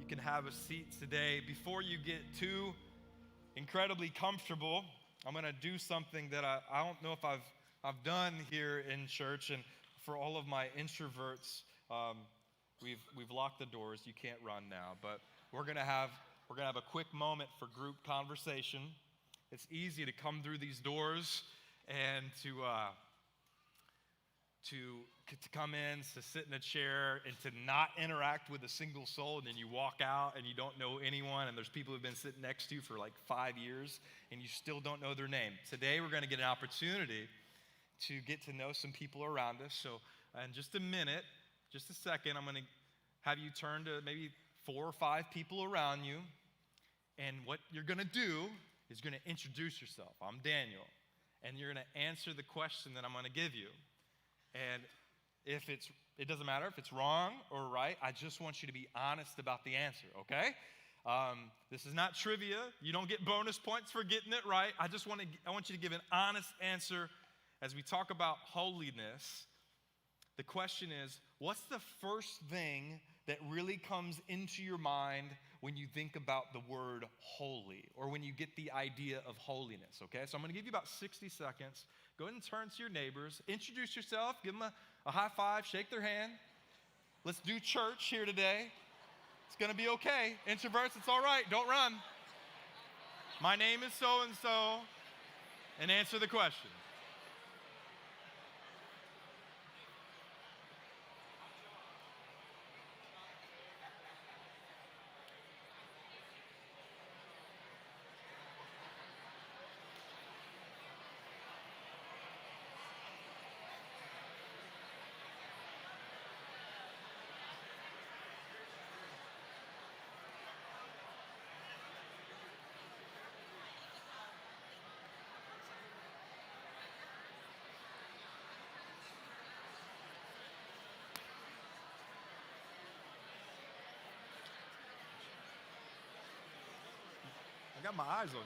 You can have a seat today. Before you get too incredibly comfortable, I'm going to do something that I don't know if I've done here in church. And for all of my introverts, we've locked the doors. You can't run now, but we're going to have a quick moment for group conversation. It's easy to come through these doors and to come in, to sit in a chair, and to not interact with a single soul, and then you walk out and you don't know anyone, and there's people who've been sitting next to you for like 5 years, and you still don't know their name. Today, we're going to get an opportunity to get to know some people around us. So in just a minute, just a second, I'm going to have you turn to maybe 4 or 5 people around you, and what you're going to do is you're going to introduce yourself. I'm Daniel, and you're going to answer the question that I'm going to give you. And if it doesn't matter if it's wrong or right, I just want you to be honest about the answer, okay? This is not trivia. You don't get bonus points for getting it right. I want you to give an honest answer as we talk about holiness. The question is, what's the first thing that really comes into your mind when you think about the word holy, or when you get the idea of holiness, okay? So I'm going to give you about 60 seconds. Go ahead and turn to your neighbors. Introduce yourself. Give them a high five. Shake their hand. Let's do church here today. It's going to be okay. Introverts, it's all right. Don't run. My name is so-and-so, and answer the question. I got my eyes on you.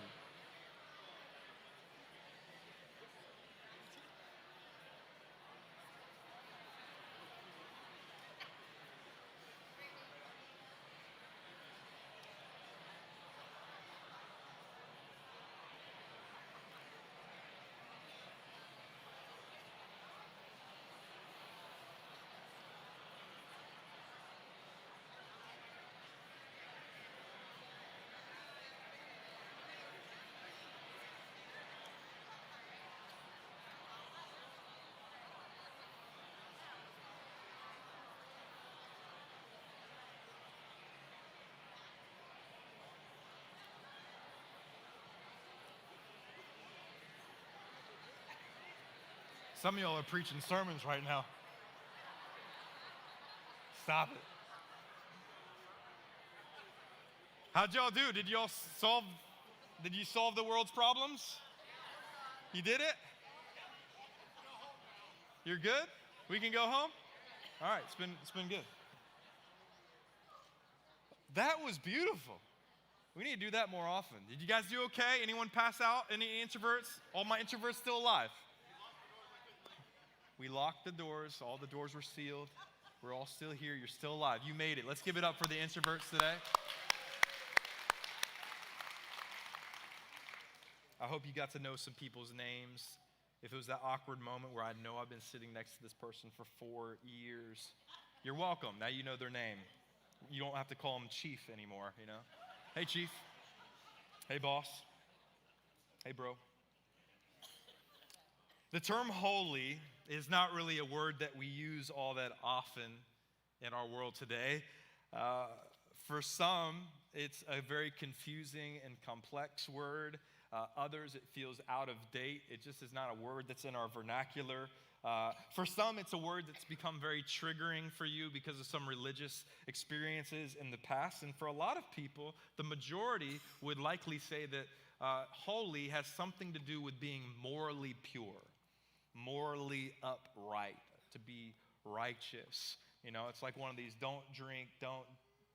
Some of y'all are preaching sermons right now. Stop it. How'd y'all do? Did you solve the world's problems? You did it? You're good? We can go home? All right, it's been good. That was beautiful. We need to do that more often. Did you guys do okay? Anyone pass out? Any introverts? All my introverts still alive? We locked the doors. All the doors were sealed. We're all still here. You're still alive. You made it. Let's give it up for the introverts today. I hope you got to know some people's names. If it was that awkward moment where I know I've been sitting next to this person for 4 years, you're welcome. Now you know their name. You don't have to call them Chief anymore, you know? Hey, Chief. Hey, boss. Hey, bro. The term holy is not really a word that we use all that often in our world today. For some, it's a very confusing and complex word. Others, it feels out of date. It just is not a word that's in our vernacular. For some, it's a word that's become very triggering for you because of some religious experiences in the past. And for a lot of people, the majority would likely say that holy has something to do with being morally pure, morally upright, to be righteous. You know, it's like one of these don't drink, don't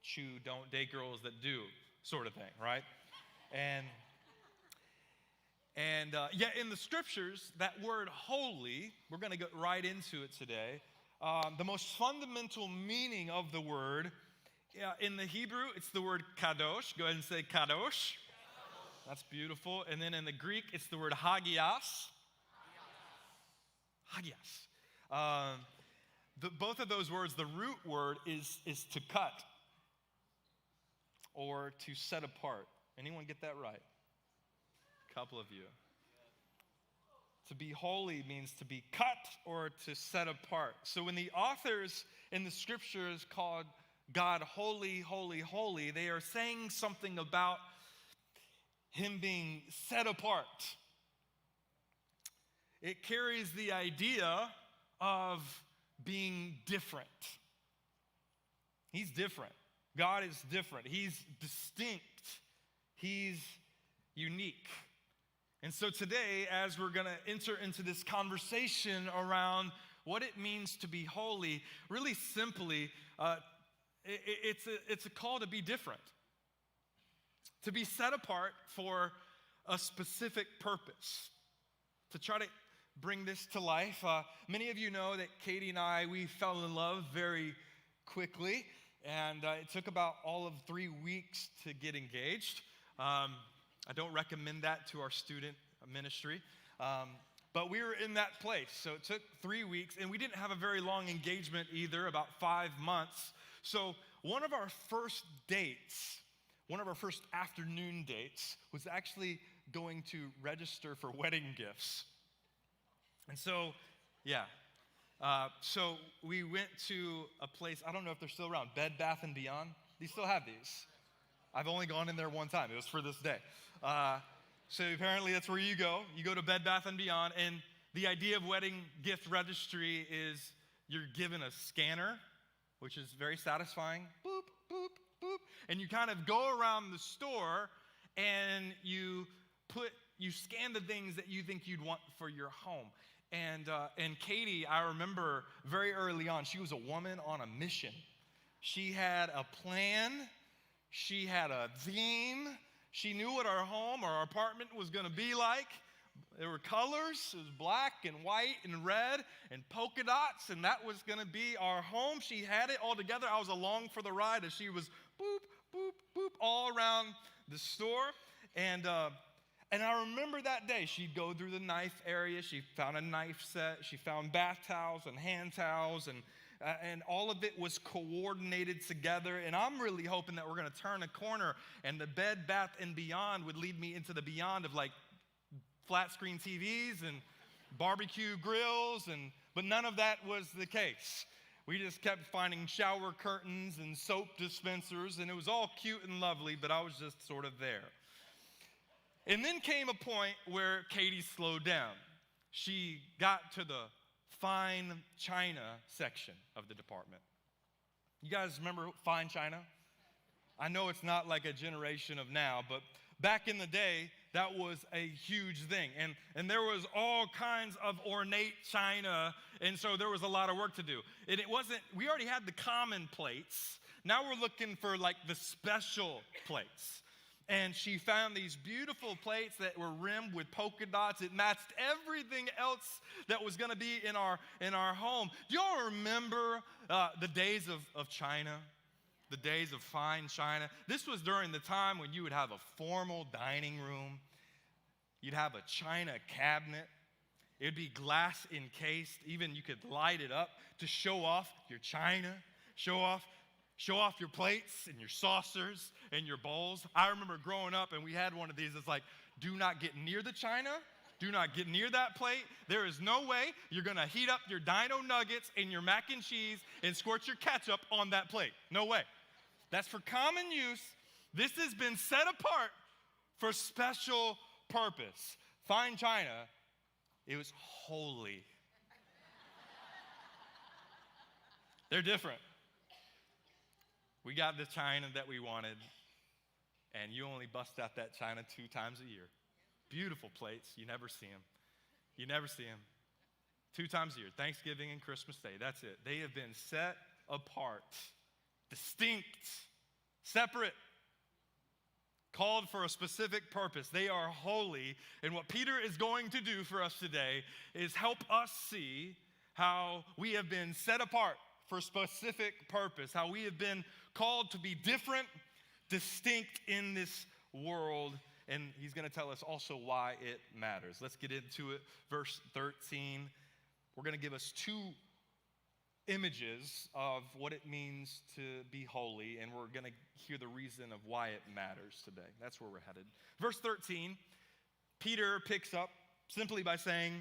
chew, don't date girls that do sort of thing, right? And yet in the scriptures, that word holy, we're going to get right into it today. The most fundamental meaning of the word Yeah, in the Hebrew, it's the word kadosh. Go ahead and say kadosh. That's beautiful. And then in the Greek, it's the word hagios. Hagios. Both of those words, the root word is to cut or to set apart. Anyone get that right? A couple of you. To be holy means to be cut or to set apart. So when the authors in the scriptures called God holy, holy, holy, they are saying something about him being set apart. It carries the idea of being different. He's different. God is different. He's distinct. He's unique. And so today, as we're going to enter into this conversation around what it means to be holy, really simply, it's a call to be different, to be set apart for a specific purpose, to try to bring this to life. Many of you know that Katie and I, we fell in love very quickly, and it took about all of 3 weeks to get engaged. I don't recommend that to our student ministry, but we were in that place. So it took 3 weeks, and we didn't have a very long engagement either, about 5 months. So one of our first dates, one of our first afternoon dates, was actually going to register for wedding gifts. And so, yeah. So we went to a place, I don't know if they're still around, Bed Bath & Beyond. Do you still have these? I've only gone in there one time. It was for this day. So apparently that's where you go. You go to Bed Bath & Beyond, and the idea of wedding gift registry is you're given a scanner, which is very satisfying. Boop, boop, boop. And you kind of go around the store, and you scan the things that you think you'd want for your home. And Katie, I remember very early on, she was a woman on a mission. She had a plan. She had a theme. She knew what our home, our apartment was going to be like. There were colors. It was black and white and red and polka dots, and that was going to be our home. She had it all together. I was along for the ride as she was boop, boop, boop all around the store. And I remember that day, she'd go through the knife area. She found a knife set. She found bath towels and hand towels, and all of it was coordinated together. And I'm really hoping that we're going to turn a corner, and the Bed Bath & Beyond would lead me into the beyond of like flat screen TVs and barbecue grills, but none of that was the case. We just kept finding shower curtains and soap dispensers, and it was all cute and lovely, but I was just sort of there. And then came a point where Katie slowed down. She got to the fine china section of the department. You guys remember fine china? I know it's not like a generation of now, but back in the day, that was a huge thing. And there was all kinds of ornate china, and so there was a lot of work to do. And we already had the common plates. Now we're looking for like the special plates. And she found these beautiful plates that were rimmed with polka dots. It matched everything else that was going to be in our home. Do y'all remember the days of China? The days of fine china? This was during the time when you would have a formal dining room. You'd have a china cabinet. It would be glass encased. Even you could light it up to show off your china, show off your plates and your saucers and your bowls. I remember growing up and we had one of these. It's like, do not get near the china. Do not get near that plate. There is no way you're going to heat up your dino nuggets and your mac and cheese and squirt your ketchup on that plate. No way. That's for common use. This has been set apart for special purpose. Fine china, it was holy. They're different. We got the china that we wanted, and you only bust out that china 2 times a year. Beautiful plates. You never see them. You never see them. 2 times a year, Thanksgiving and Christmas Day. That's it. They have been set apart, distinct, separate, called for a specific purpose. They are holy, and what Peter is going to do for us today is help us see how we have been set apart for a specific purpose, how we have been called to be different, distinct in this world. And he's going to tell us also why it matters. Let's get into it. Verse 13, we're going to give us two images of what it means to be holy, and we're going to hear the reason of why it matters today. That's where we're headed. Verse 13, Peter picks up simply by saying,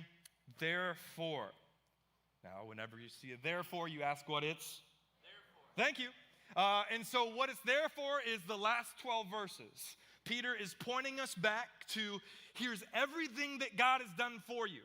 therefore. Now, whenever you see a therefore, you ask what it's? Therefore. Thank you. And so what it's there for is the last 12 verses. Peter is pointing us back to, here's everything that God has done for you.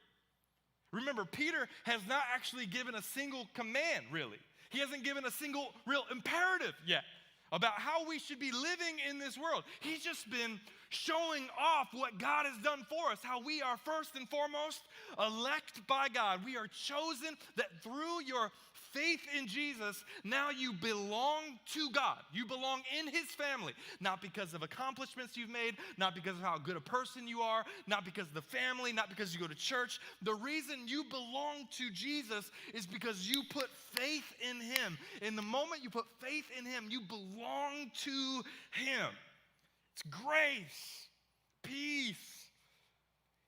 Remember, Peter has not actually given a single command, really. He hasn't given a single real imperative yet about how we should be living in this world. He's just been showing off what God has done for us, how we are first and foremost elect by God. We are chosen, that through your faith in Jesus, now you belong to God. You belong in his family, not because of accomplishments you've made, not because of how good a person you are, not because of the family, not because you go to church. The reason you belong to Jesus is because you put faith in him. In the moment you put faith in him, you belong to him. It's grace, peace.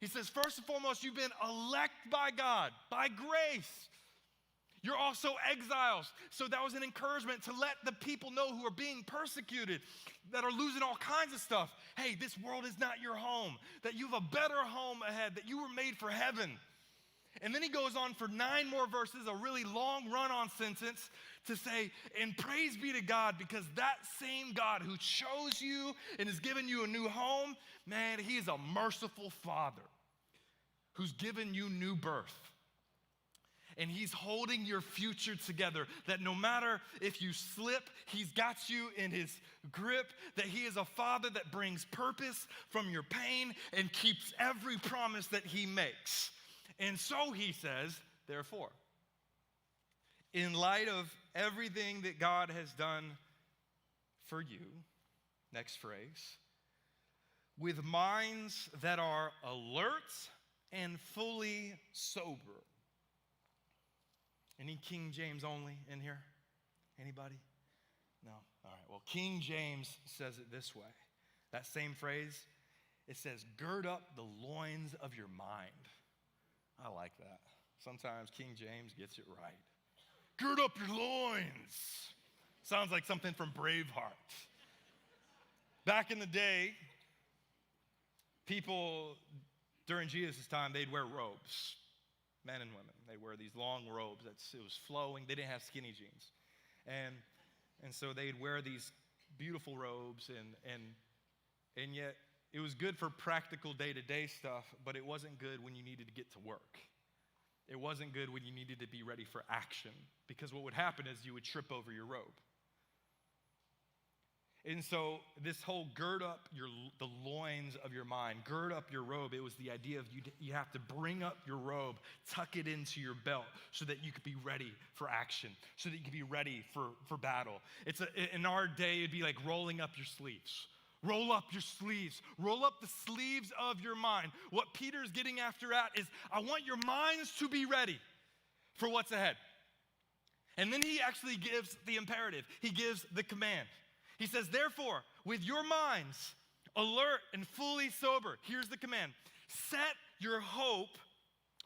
He says, first and foremost, you've been elect by God, by grace. You're also exiles. So that was an encouragement to let the people know who are being persecuted, that are losing all kinds of stuff. Hey, this world is not your home, that you have a better home ahead, that you were made for heaven. And then he goes on for 9 more verses, a really long run-on sentence, to say, and praise be to God, because that same God who chose you and has given you a new home, man, he is a merciful Father who's given you new birth. And he's holding your future together, that no matter if you slip, he's got you in his grip, that he is a Father that brings purpose from your pain and keeps every promise that he makes. And so he says, therefore, in light of everything that God has done for you, next phrase, with minds that are alert and fully sober. Any King James only in here? Anybody? No? All right. Well, King James says it this way. That same phrase, it says, gird up the loins of your mind. I like that. Sometimes King James gets it right. Gird up your loins. Sounds like something from Braveheart. Back in the day, people during Jesus' time, they'd wear robes. Men and women, they wear these long robes. It was flowing. They didn't have skinny jeans. And so they'd wear these beautiful robes, and yet it was good for practical day-to-day stuff, but it wasn't good when you needed to get to work. It wasn't good when you needed to be ready for action, because what would happen is you would trip over your robe. And so this whole gird up the loins of your mind, gird up your robe, it was the idea of you have to bring up your robe, tuck it into your belt so that you could be ready for action, so that you could be ready for battle. In our day, it'd be like rolling up your sleeves. Roll up your sleeves. Roll up the sleeves of your mind. What Peter's getting after at is, I want your minds to be ready for what's ahead. And then he actually gives the imperative. He gives the command. He says, therefore, with your minds alert and fully sober, here's the command. Set your hope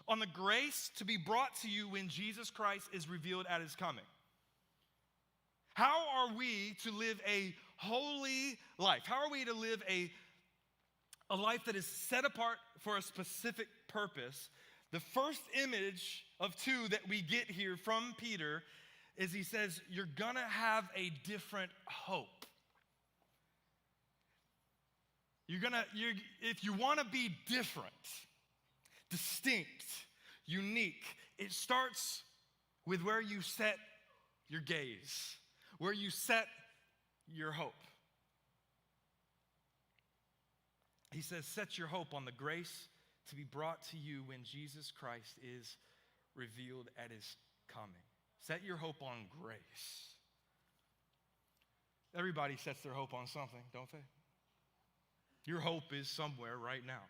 on the grace to be brought to you when Jesus Christ is revealed at his coming. How are we to live a holy life? How are we to live a life that is set apart for a specific purpose? The first image of 2 that we get here from Peter is he says, you're gonna have a different hope. If you wanna be different, distinct, unique, it starts with where you set your gaze, where you set your hope. He says, set your hope on the grace to be brought to you when Jesus Christ is revealed at his coming. Set your hope on grace. Everybody sets their hope on something, don't they? Your hope is somewhere right now.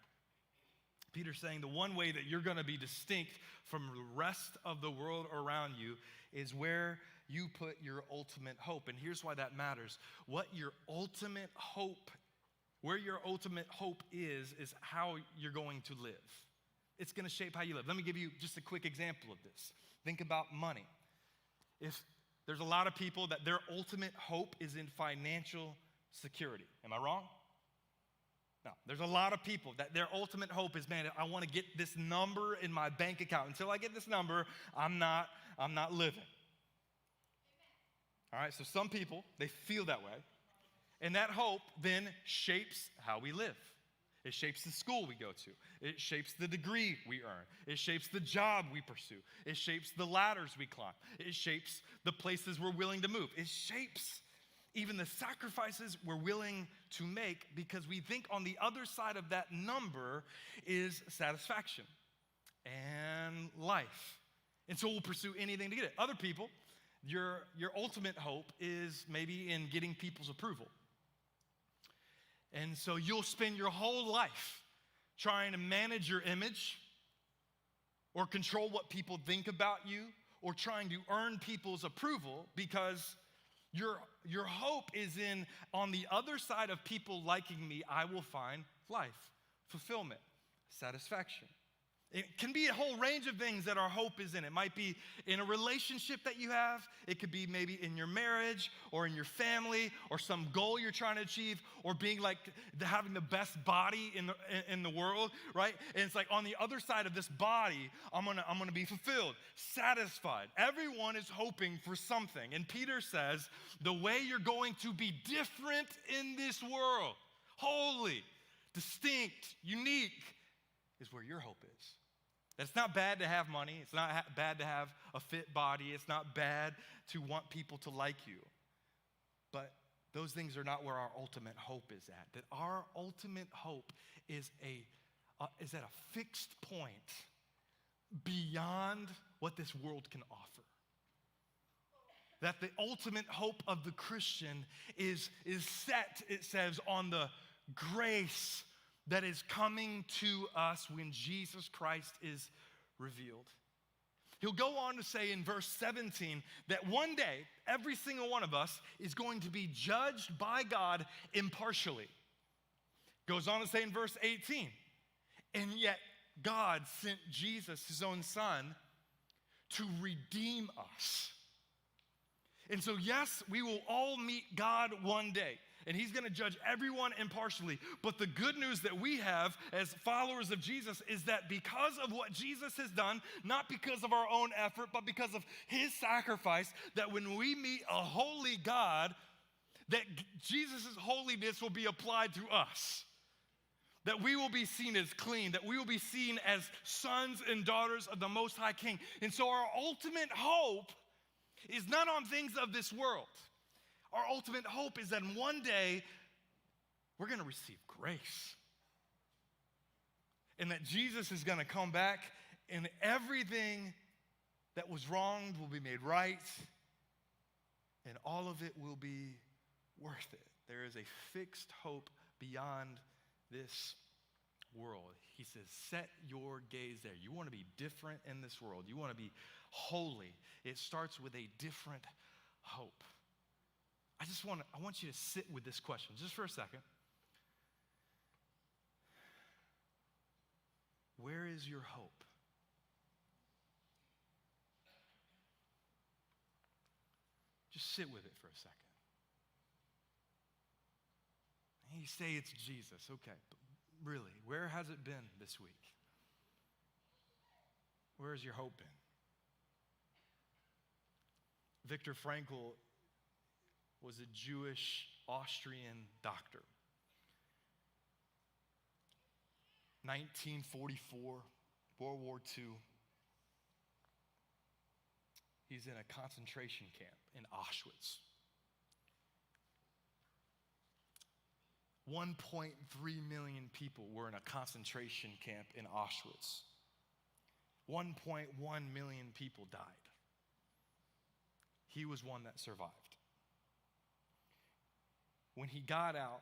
Peter's saying the one way that you're going to be distinct from the rest of the world around you is where you put your ultimate hope. And here's why that matters. Where your ultimate hope is how you're going to live. It's going to shape how you live. Let me give you just a quick example of this. Think about money. If there's a lot of people that their ultimate hope is in financial security. Am I wrong? No, there's a lot of people that their ultimate hope is, man, I want to get this number in my bank account. Until I get this number, I'm not living. All right, so some people, they feel that way. And that hope then shapes how we live. It shapes the school we go to. It shapes the degree we earn. It shapes the job we pursue. It shapes the ladders we climb. It shapes the places we're willing to move. It shapes even the sacrifices we're willing to make, because we think on the other side of that number is satisfaction and life. And so we'll pursue anything to get it. Other people, your ultimate hope is maybe in getting people's approval. And so you'll spend your whole life trying to manage your image or control what people think about you or trying to earn people's approval, because your hope is in, on the other side of people liking me, I will find life, fulfillment, satisfaction. It can be a whole range of things that our hope is in. It might be in a relationship that you have. It could be maybe in your marriage or in your family or some goal you're trying to achieve, or being like having the best body in the world, right? And it's like on the other side of this body, I'm gonna be fulfilled, satisfied. Everyone is hoping for something. And Peter says, the way you're going to be different in this world, holy, distinct, unique, is where your hope is. It's not bad to have money. It's not bad to have a fit body. It's not bad to want people to like you. But those things are not where our ultimate hope is at. That our ultimate hope is at a fixed point beyond what this world can offer. That the ultimate hope of the Christian is set, it says, on the grace that is coming to us when Jesus Christ is revealed. He'll go on to say in verse 17 that one day, every single one of us is going to be judged by God impartially. Goes on to say in verse 18, and yet God sent Jesus, his own son, to redeem us. And so yes, we will all meet God one day. And he's going to judge everyone impartially. But the good news that we have as followers of Jesus is that because of what Jesus has done, not because of our own effort, but because of his sacrifice, that when we meet a holy God, that Jesus' holiness will be applied to us. That we will be seen as clean, that we will be seen as sons and daughters of the Most High King. And so our ultimate hope is not on things of this world. Our ultimate hope is that one day we're going to receive grace. And that Jesus is going to come back and everything that was wronged will be made right. And all of it will be worth it. There is a fixed hope beyond this world. He says, set your gaze there. You want to be different in this world. You want to be holy. It starts with a different hope. I want you to sit with this question just for a second. Where is your hope? Just sit with it for a second. And you say it's Jesus. Okay, but really, where has it been this week? Where has your hope been? Viktor Frankl was a Jewish Austrian doctor. 1944, World War II. He's in a concentration camp in Auschwitz. 1.3 million people were in a concentration camp in Auschwitz. 1.1 million people died. He was one that survived. When he got out,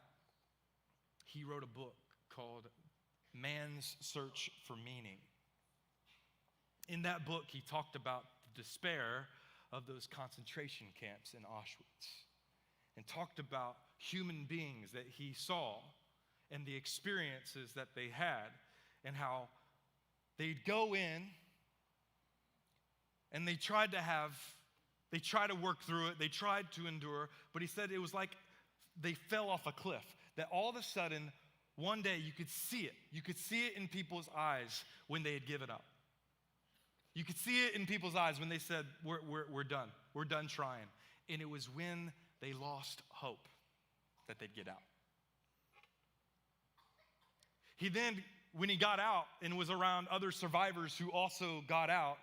he wrote a book called Man's Search for Meaning. In that book, he talked about the despair of those concentration camps in Auschwitz and talked about human beings that he saw and the experiences that they had and how they'd go in and they tried to work through it, they tried to endure, but he said it was like they fell off a cliff, that all of a sudden, one day you could see it. You could see it in people's eyes when they had given up. You could see it in people's eyes when they said, we're done. We're done trying. And it was when they lost hope that they'd get out. He then, when he got out and was around other survivors who also got out,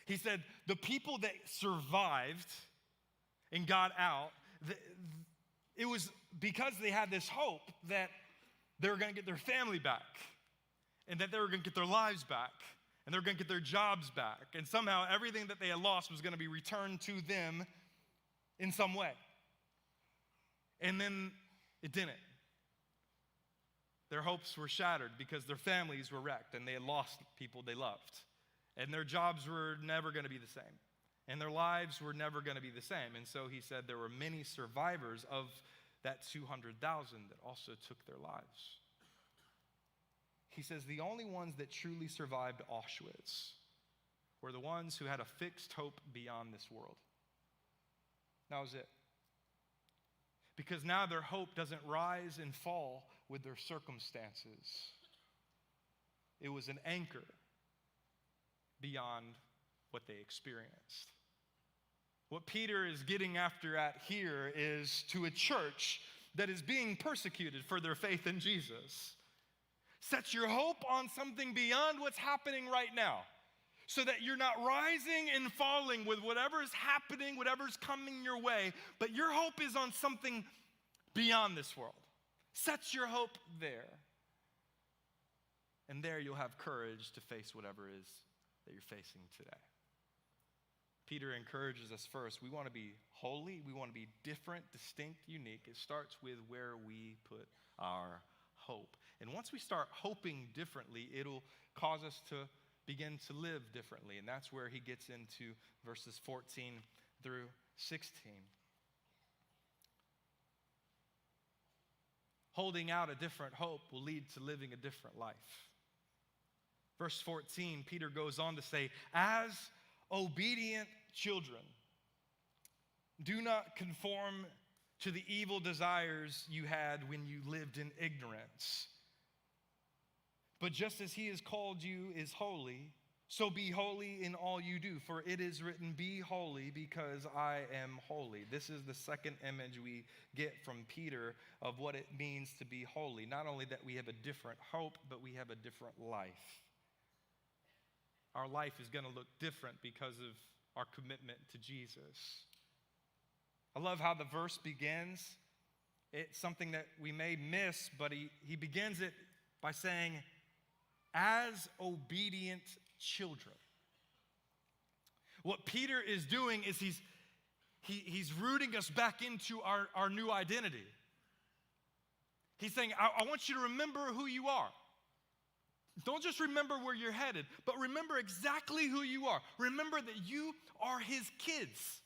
he said, the people that survived and got out, it was because they had this hope that they were going to get their family back and that they were going to get their lives back and they were going to get their jobs back. And somehow everything that they had lost was going to be returned to them in some way. And then it didn't. Their hopes were shattered because their families were wrecked and they had lost people they loved. And their jobs were never going to be the same. And their lives were never going to be the same. And so he said there were many survivors of that 200,000 that also took their lives. He says the only ones that truly survived Auschwitz were the ones who had a fixed hope beyond this world. That was it. Because now their hope doesn't rise and fall with their circumstances. It was an anchor beyond what they experienced. What Peter is getting after at here is to a church that is being persecuted for their faith in Jesus. Set your hope on something beyond what's happening right now, so that you're not rising and falling with whatever's happening, whatever's coming your way, but your hope is on something beyond this world. Set your hope there. And there you'll have courage to face whatever it is that you're facing today. Peter encourages us first. We want to be holy. We want to be different, distinct, unique. It starts with where we put our hope. And once we start hoping differently, it'll cause us to begin to live differently. And that's where he gets into verses 14 through 16. Holding out a different hope will lead to living a different life. Verse 14, Peter goes on to say, as obedient children, do not conform to the evil desires you had when you lived in ignorance. But just as he has called you is holy, so be holy in all you do. For it is written, be holy because I am holy. This is the second image we get from Peter of what it means to be holy. Not only that we have a different hope, but we have a different life. Our life is going to look different because of our commitment to Jesus. I love how the verse begins. It's something that we may miss, but he begins it by saying, as obedient children. What Peter is doing is he's rooting us back into our new identity. He's saying, I want you to remember who you are. Don't just remember where you're headed, but remember exactly who you are. Remember that you are his kids.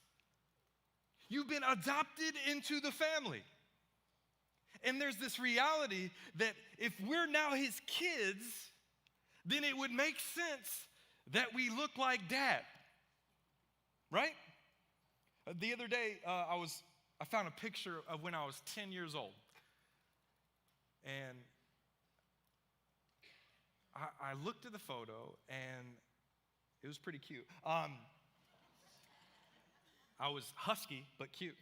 You've been adopted into the family. And there's this reality that if we're now his kids, then it would make sense that we look like dad. Right? The other day, I found a picture of when I was 10 years old. And I looked at the photo, and it was pretty cute. I was husky, but cute.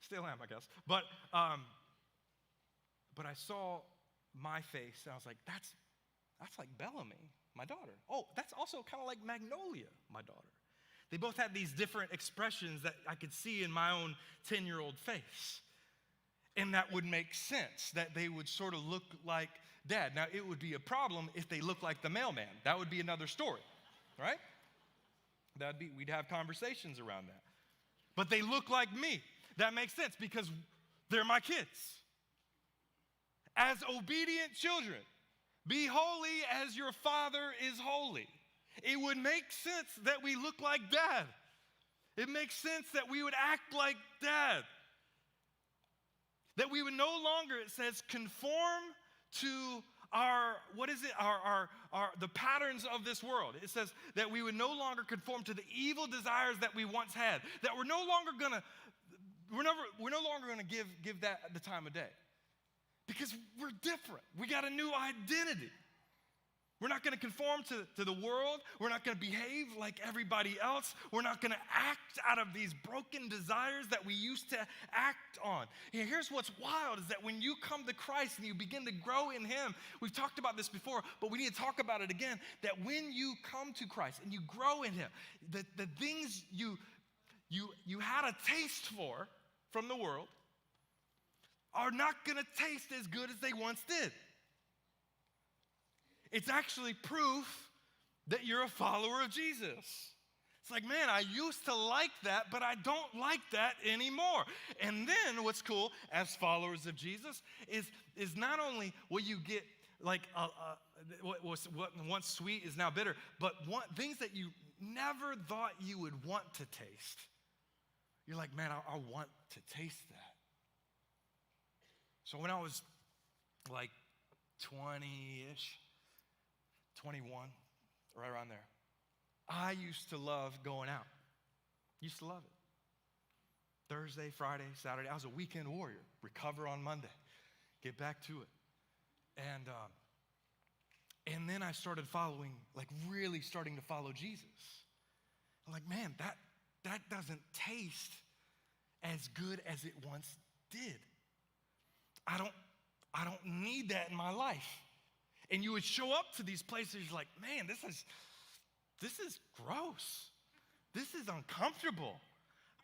Still am, I guess. But I saw my face, and I was like, that's like Bellamy, my daughter. Oh, that's also kind of like Magnolia, my daughter. They both had these different expressions that I could see in my own 10-year-old face. And that would make sense, that they would sort of look like dad. Now, it would be a problem if they looked like the mailman. That would be another story, right? We'd have conversations around that. But they look like me. That makes sense because they're my kids. As obedient children, be holy as your Father is holy. It would make sense that we look like Dad. It makes sense that we would act like Dad. That we would no longer, it says, conform to the patterns of this world. It says that we would no longer conform to the evil desires that we once had. That we're no longer gonna give that the time of day. Because we're different. We got a new identity. We're not going to conform to the world. We're not going to behave like everybody else. We're not going to act out of these broken desires that we used to act on. And here's what's wild is that when you come to Christ and you begin to grow in Him, we've talked about this before, but we need to talk about it again, that when you come to Christ and you grow in Him, the things you had a taste for from the world are not going to taste as good as they once did. It's actually proof that you're a follower of Jesus. It's like, man, I used to like that, but I don't like that anymore. And then what's cool as followers of Jesus is not only will you get like what once sweet is now bitter, but things that you never thought you would want to taste. You're like, man, I want to taste that. So when I was like 20-ish, 21, right around there, I used to love going out. Used to love it. Thursday, Friday, Saturday. I was a weekend warrior. Recover on Monday. Get back to it. And then I started really starting to follow Jesus. I'm like, man, that doesn't taste as good as it once did. I don't need that in my life. And you would show up to these places like, man, this is gross. This is uncomfortable.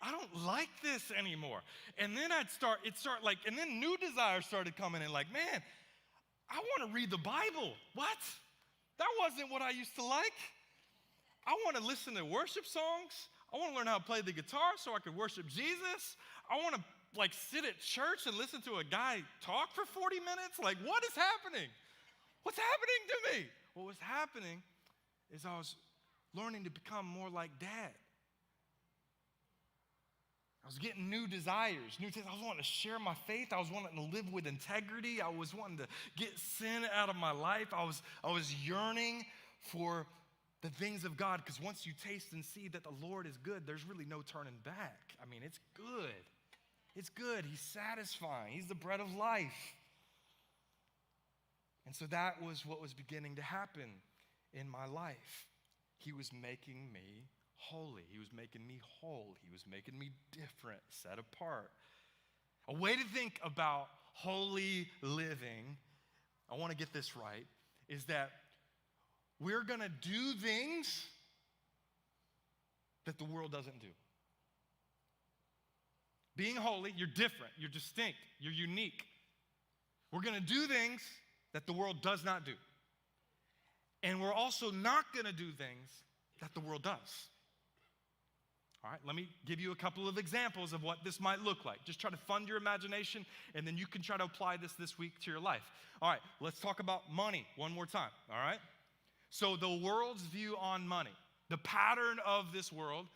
I don't like this anymore. And then and then new desires started coming in like, man, I want to read the Bible. What? That wasn't what I used to like. I want to listen to worship songs. I want to learn how to play the guitar so I could worship Jesus. I want to sit at church and listen to a guy talk for 40 minutes. Like, what is happening? What's happening to me? What was happening is I was learning to become more like Dad. I was getting new desires, new things. I was wanting to share my faith. I was wanting to live with integrity. I was wanting to get sin out of my life. I was yearning for the things of God, because once you taste and see that the Lord is good, there's really no turning back. I mean, it's good. It's good. He's satisfying. He's the bread of life. And so that was what was beginning to happen in my life. He was making me holy. He was making me whole. He was making me different, set apart. A way to think about holy living, I want to get this right, is that we're going to do things that the world doesn't do. Being holy, you're different, you're distinct, you're unique. We're going to do things that the world does not do. And we're also not going to do things that the world does. All right, let me give you a couple of examples of what this might look like. Just try to fund your imagination, and then you can try to apply this week to your life. All right, let's talk about money one more time, all right? So the world's view on money, the pattern of this world,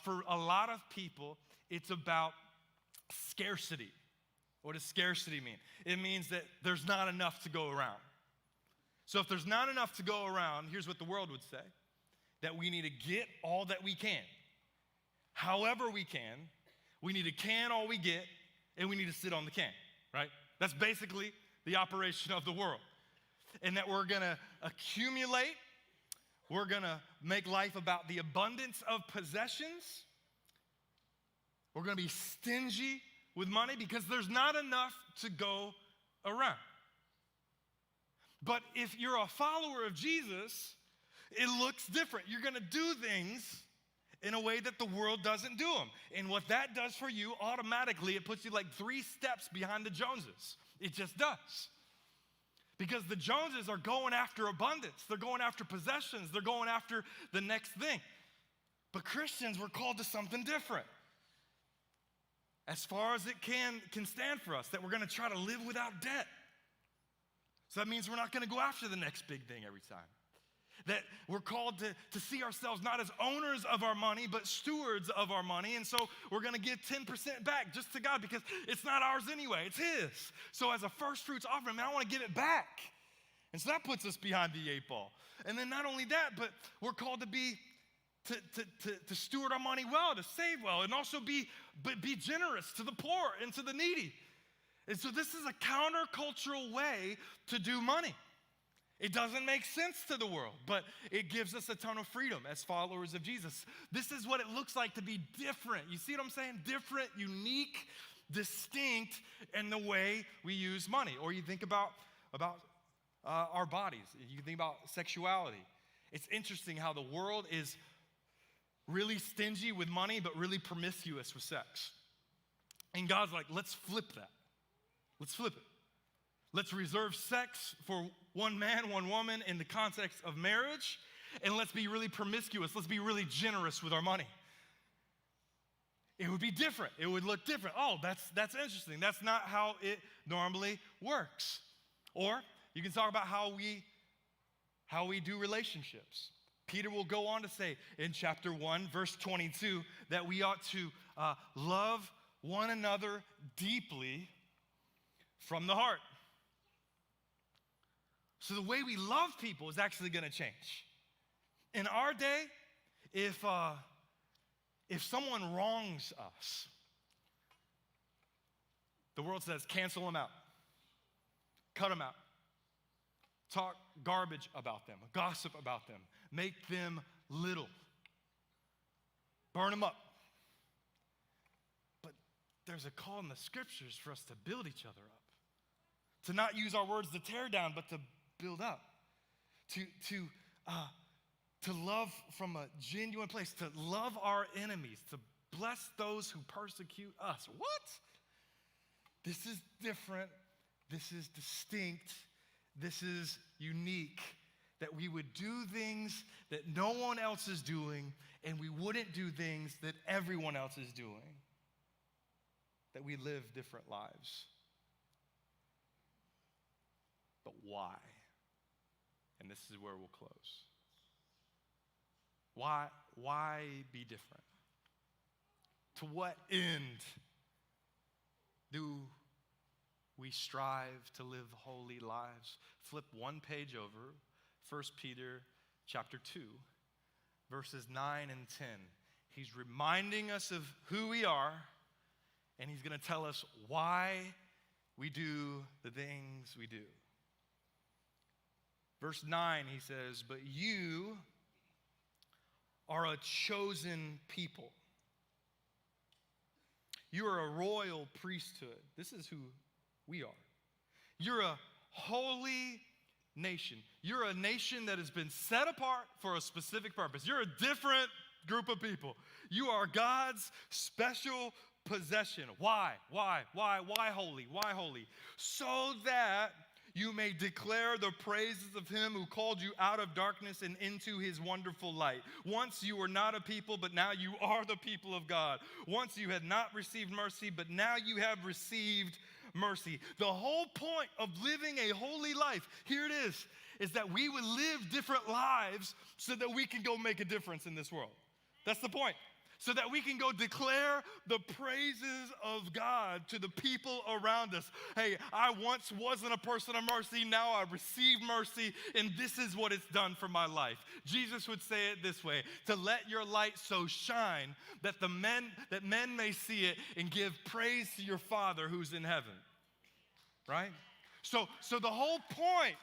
for a lot of people, it's about scarcity. What does scarcity mean? It means that there's not enough to go around. So if there's not enough to go around, here's what the world would say, that we need to get all that we can. However we can, we need to can all we get, and we need to sit on the can, right? That's basically the operation of the world. And that we're gonna accumulate, we're gonna make life about the abundance of possessions, we're gonna be stingy with money because there's not enough to go around. But if you're a follower of Jesus, it looks different. You're gonna do things in a way that the world doesn't do them. And what that does for you, automatically, it puts you like 3 steps behind the Joneses. It just does. Because the Joneses are going after abundance. They're going after possessions. They're going after the next thing. But Christians, we're called to something different. As far as it can stand for us, that we're going to try to live without debt. So that means we're not going to go after the next big thing every time. That we're called to see ourselves not as owners of our money, but stewards of our money. And so we're going to give 10% back just to God because it's not ours anyway, it's His. So as a first fruits offering, man, I want to give it back. And so that puts us behind the 8 ball. And then not only that, but we're called to steward our money well, to save well, and also be generous to the poor and to the needy. And so this is a countercultural way to do money. It doesn't make sense to the world, but it gives us a ton of freedom as followers of Jesus. This is what it looks like to be different. You see what I'm saying? Different, unique, distinct in the way we use money. Or you think about our bodies. You think about sexuality. It's interesting how the world is really stingy with money, but really promiscuous with sex. And God's like, let's flip that. Let's flip it. Let's reserve sex for one man, one woman in the context of marriage, and let's be really promiscuous. Let's be really generous with our money. It would be different. It would look different. Oh, that's interesting. That's not how it normally works. Or you can talk about how we do relationships. Peter will go on to say in chapter 1, verse 22, that we ought to love one another deeply from the heart. So the way we love people is actually going to change. In our day, if someone wrongs us, the world says cancel them out, cut them out, talk garbage about them, gossip about them, make them little, burn them up. But there's a call in the scriptures for us to build each other up, to not use our words to tear down, but to build up, to love from a genuine place, to love our enemies, to bless those who persecute us. What? This is different. This is distinct. This is unique. That we would do things that no one else is doing, and we wouldn't do things that everyone else is doing. That we live different lives. But why? And this is where we'll close. Why be different? To what end do we strive to live holy lives? Flip one page over, 1 Peter chapter 2, verses 9 and 10. He's reminding us of who we are, and he's going to tell us why we do the things we do. Verse 9, he says, but you are a chosen people. You are a royal priesthood. This is who we are. You're a holy nation. You're a nation that has been set apart for a specific purpose. You're a different group of people. You are God's special possession. Why? Why holy? Why holy? So that you may declare the praises of him who called you out of darkness and into his wonderful light. Once you were not a people, but now you are the people of God. Once you had not received mercy, but now you have received mercy. The whole point of living a holy life, here it is that we would live different lives so that we can go make a difference in this world. That's the point. So that we can go declare the praises of God to the people around us. Hey, I once wasn't a person of mercy, now I received mercy, and this is what it's done for my life. Jesus would say it this way, to let your light so shine that men may see it and give praise to your Father who's in heaven. Right? So the whole point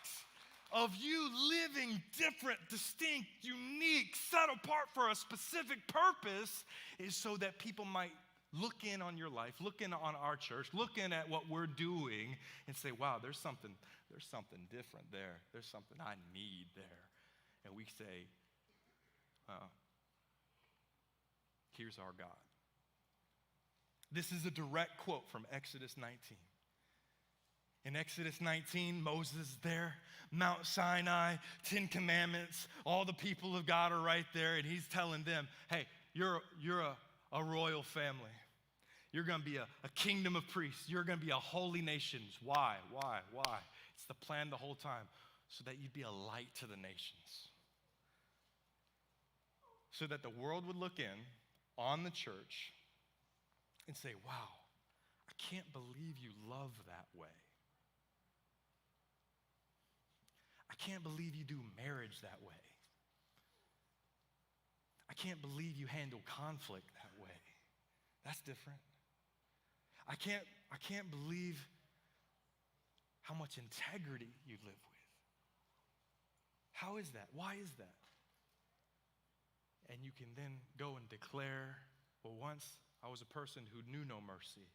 of you living different, distinct, unique, set apart for a specific purpose is so that people might look in on your life, look in on our church, look in at what we're doing and say, wow, there's something different there. There's something I need there. And we say, here's our God. This is a direct quote from Exodus 19. In Exodus 19, Moses is there, Mount Sinai, 10 Commandments, all the people of God are right there, and he's telling them, hey, you're a royal family. You're going to be a kingdom of priests. You're going to be a holy nation. Why? It's the plan the whole time, so that you'd be a light to the nations. so that the world would look in on the church and say, wow, I can't believe you love that way. I can't believe you do marriage that way. I can't believe you handle conflict that way. That's different. I can't believe how much integrity you live with. How is that? Why is that? And you can then go and declare, well, once I was a person who knew no mercy,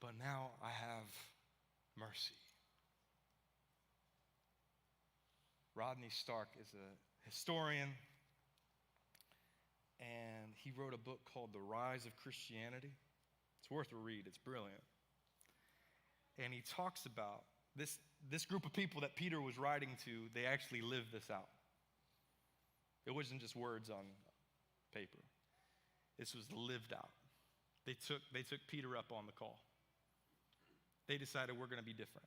but now I have mercy. Rodney Stark is a historian, and he wrote a book called The Rise of Christianity. It's worth a read. It's brilliant. And he talks about this group of people that Peter was writing to, they actually lived this out. It wasn't just words on paper. This was lived out. They took Peter up on the call. They decided we're going to be different.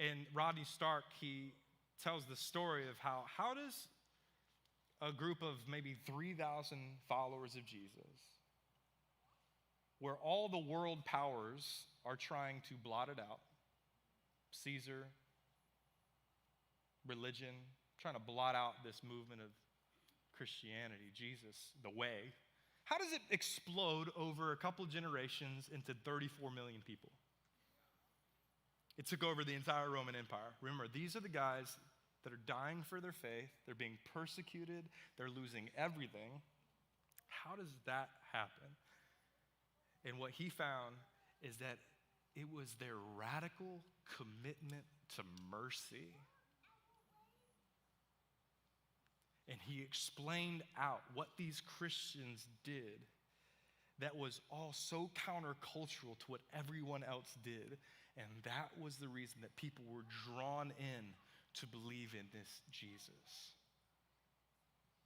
And Rodney Stark, he tells the story of how does a group of maybe 3,000 followers of Jesus, where all the world powers are trying to blot it out, Caesar, religion, trying to blot out this movement of Christianity, Jesus, the way, how does it explode over a couple generations into 34 million people? It took over the entire Roman Empire. Remember, these are the guys that are dying for their faith. They're being persecuted. They're losing everything. How does that happen? And what he found is that it was their radical commitment to mercy. And he explained out what these Christians did that was all so countercultural to what everyone else did. And that was the reason that people were drawn in to believe in this Jesus.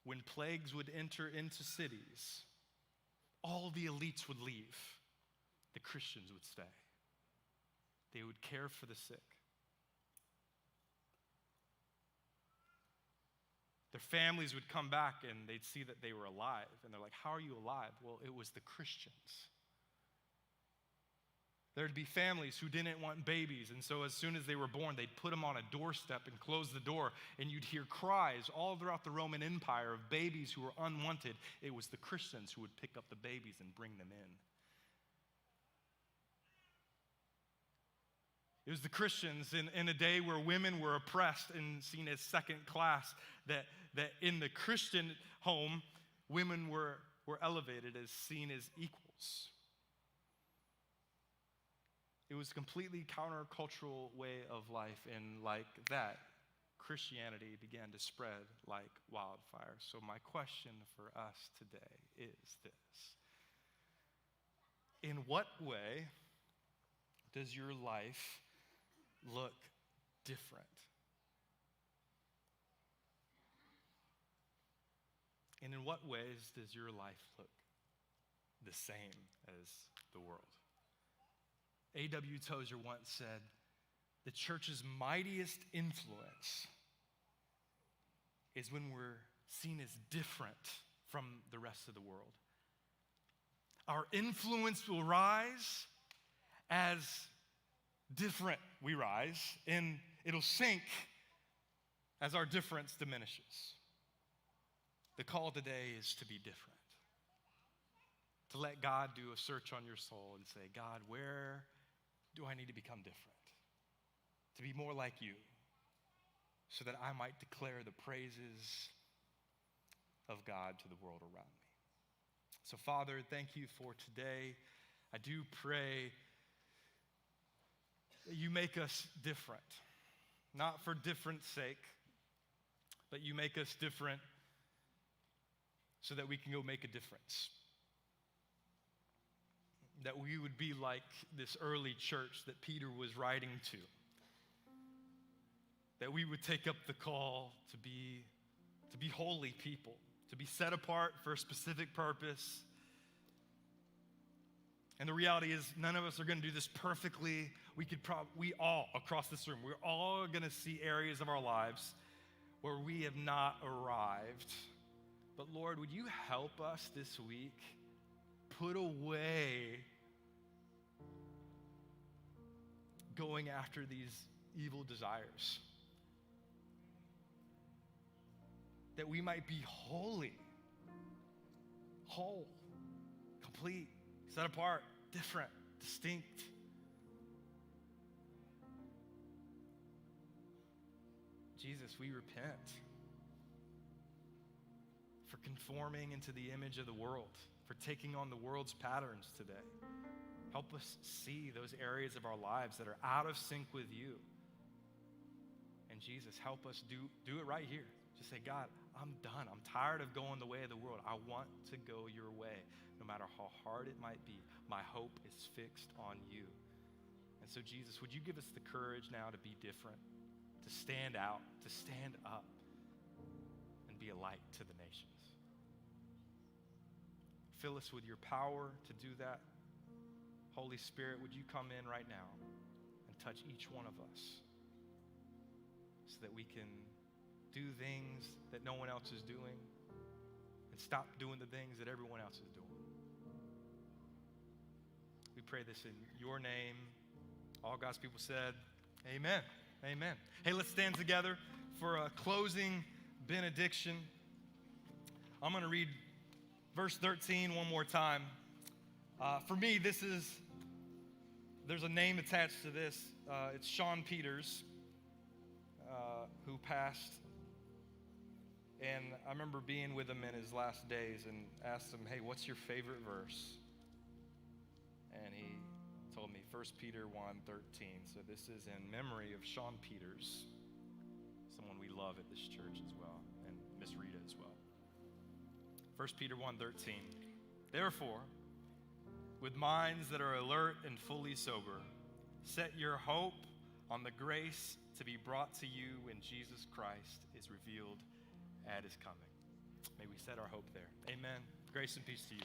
When plagues would enter into cities, all the elites would leave. The Christians would stay. They would care for the sick. Their families would come back and they'd see that they were alive. And they're like, how are you alive? Well, it was the Christians. There'd be families who didn't want babies, and so as soon as they were born, they'd put them on a doorstep and close the door, and you'd hear cries all throughout the Roman Empire of babies who were unwanted. It was the Christians who would pick up the babies and bring them in. It was the Christians in a day where women were oppressed and seen as second class, that in the Christian home, women were elevated as seen as equals. It was a completely countercultural way of life, and like that, Christianity began to spread like wildfire. So my question for us today is this: in what way does your life look different? And in what ways does your life look the same as the world? A.W. Tozer once said, the church's mightiest influence is when we're seen as different from the rest of the world. Our influence will rise as different we rise, and it'll sink as our difference diminishes. The call today is to be different. To let God do a search on your soul and say, God, where do I need to become different? To be more like you, so that I might declare the praises of God to the world around me. So, Father, thank you for today. I do pray that you make us different, not for different sake, but you make us different so that we can go make a difference. That we would be like this early church that Peter was writing to. That we would take up the call to be holy people, to be set apart for a specific purpose. And the reality is, none of us are going to do this perfectly. We all, across this room, we're all going to see areas of our lives where we have not arrived. But Lord, would you help us this week put away going after these evil desires, that we might be holy, whole, complete, set apart, different, distinct. Jesus, we repent for conforming into the image of the world, for taking on the world's patterns today. Help us see those areas of our lives that are out of sync with you. And Jesus, help us do it right here. Just say, God, I'm done. I'm tired of going the way of the world. I want to go your way. No matter how hard it might be, my hope is fixed on you. And so, Jesus, would you give us the courage now to be different, to stand out, to stand up, and be a light to the nations? Fill us with your power to do that. Holy Spirit, would you come in right now and touch each one of us so that we can do things that no one else is doing and stop doing the things that everyone else is doing. We pray this in your name. All God's people said, amen. Amen. Hey, let's stand together for a closing benediction. I'm going to read verse 13 one more time. For me, there's a name attached to this. It's Sean Peters, who passed. And I remember being with him in his last days and asked him, hey, what's your favorite verse? And he told me 1 Peter 1:13. So this is in memory of Sean Peters, someone we love at this church as well, and Miss Rita as well. 1 Peter 1:13. Therefore, with minds that are alert and fully sober, set your hope on the grace to be brought to you when Jesus Christ is revealed at his coming. May we set our hope there. Amen. Grace and peace to you.